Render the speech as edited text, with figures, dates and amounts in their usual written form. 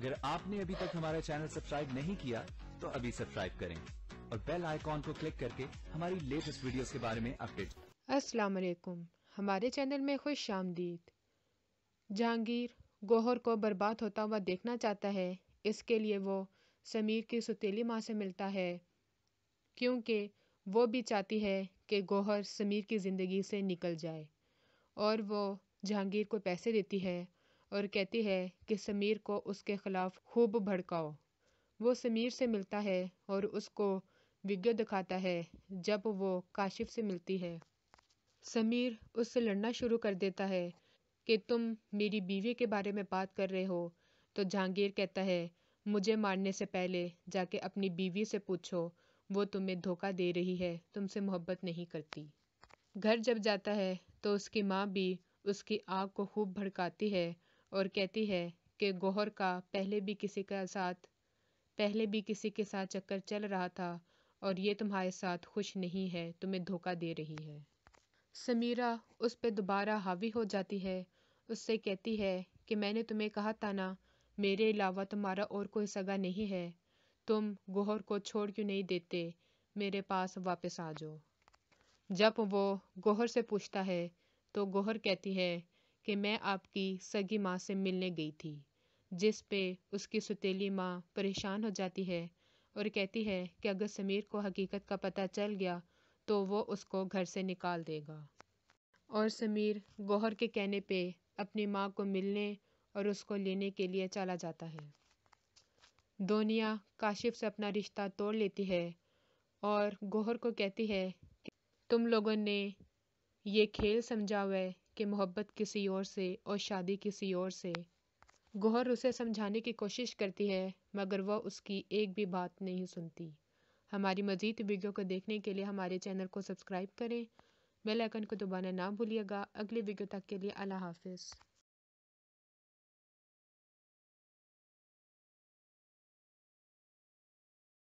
अगर आपने अभी तक हमारा चैनल सब्सक्राइब नहीं किया तो अभी सब्सक्राइब करें और बेल आइकॉन को क्लिक करके हमारी लेटेस्ट वीडियोस के बारे में अपडेट। अस्सलाम वालेकुम, हमारे चैनल में खुश आमदीद। जहांगीर गौहर को बर्बाद होता हुआ देखना चाहता है। इसके लिए वो समीर की सौतेली माँ से मिलता है, क्योंकि वो भी चाहती है कि गौहर समीर की ज़िंदगी से निकल जाए। और वो जहांगीर को पैसे देती है और कहती है कि समीर को उसके ख़िलाफ़ खूब भड़काओ। वो समीर से मिलता है और उसको वीडियो दिखाता है जब वो काशिफ से मिलती है। समीर उससे लड़ना शुरू कर देता है कि तुम मेरी बीवी के बारे में बात कर रहे हो। तो जहांगीर कहता है, मुझे मारने से पहले जाके अपनी बीवी से पूछो, वो तुम्हें धोखा दे रही है, तुमसे मोहब्बत नहीं करती। घर जब जाता है तो उसकी माँ भी उसकी आग को खूब भड़काती है और कहती है कि गौहर का पहले भी किसी के साथ चक्कर चल रहा था और ये तुम्हारे साथ खुश नहीं है, तुम्हें धोखा दे रही है। समीरा उस पे दोबारा हावी हो जाती है। उससे कहती है कि मैंने तुम्हें कहा था ना, मेरे अलावा तुम्हारा और कोई सगा नहीं है। तुम गौहर को छोड़ क्यों नहीं देते, मेरे पास वापस आ जाओ। जब वो गौहर से पूछता है तो गौहर कहती है कि मैं आपकी सगी माँ से मिलने गई थी, जिस पे उसकी सौतेली माँ परेशान हो जाती है और कहती है कि अगर समीर को हकीकत का पता चल गया तो वो उसको घर से निकाल देगा। और समीर गौहर के कहने पे अपनी माँ को मिलने और उसको लेने के लिए चला जाता है। दोनिया काशिफ से अपना रिश्ता तोड़ लेती है और गौहर को कहती है कि तुम लोगों ने ये खेल समझा हुआ है कि मोहब्बत किसी और से और शादी किसी और से। गौहर उसे समझाने की कोशिश करती है मगर वह उसकी एक भी बात नहीं सुनती। हमारी मज़ीद वीडियो को देखने के लिए हमारे चैनल को सब्सक्राइब करें, बेल आइकन को दबाना ना भूलिएगा। अगली वीडियो तक के लिए अल्लाह हाफिज़।